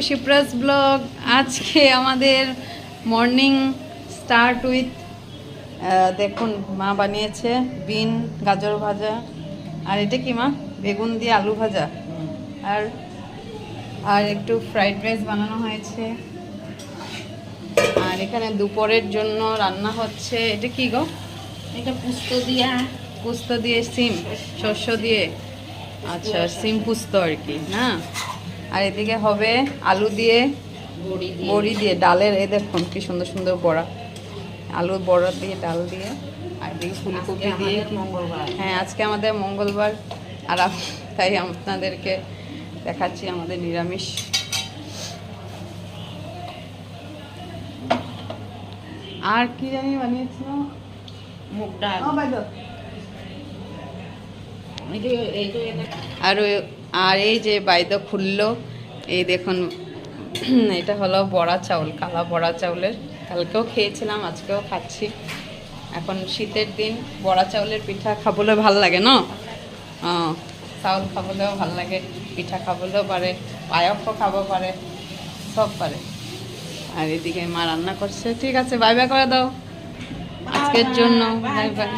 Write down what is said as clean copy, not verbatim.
Shipra's blog. আজকে আমাদের morning start with দেখুন মা বানিয়েছে বিন গাজর ভাজা, আর এটা কি মা? বেগুন দিয়ে আলু ভাজা, আর আর একটু ফ্রাইড রাইস বানানো হয়েছে। আর এখানে দুপুরের জন্য রান্না হচ্ছে, এটা কি গো? এটা পুস্ত দিয়ে সিম, শস্য দিয়ে, আচ্ছা সিম পুস্ত আর কি না। আর এদিকে হবে আলু দিয়ে বড়ি দিয়ে ডালের, এই দেখুন কি সুন্দর সুন্দর বড়া, আলুর বড়া দিয়ে ডাল দিয়ে, আর এদিকে ফুলকপি দিয়ে। হ্যাঁ আজকে আমাদের মঙ্গলবার, আর তাই আপনাদেরকে দেখাচ্ছি আমাদের নিরামিষ। আর কি জানি বানিয়েছিল, মুগ ডাল। আর এই যে বাইদ খুললো, এই দেখুন এটা হলো বড়া চাউল, কালা বড়া চাউলের। কালকেও খেয়েছিলাম, আজকেও খাচ্ছি। এখন শীতের দিন বড়া চাউলের পিঠা খাবলে ভাল লাগে না? চাউল খাবলেও ভাল লাগে, পিঠা খাবলেও পারে, পায়সও খাবো পারে, সব পারে। আর এদিকে মা রান্না করছে। ঠিক আছে, বাই বাই করে দাও আজকের জন্য, বাই বাই।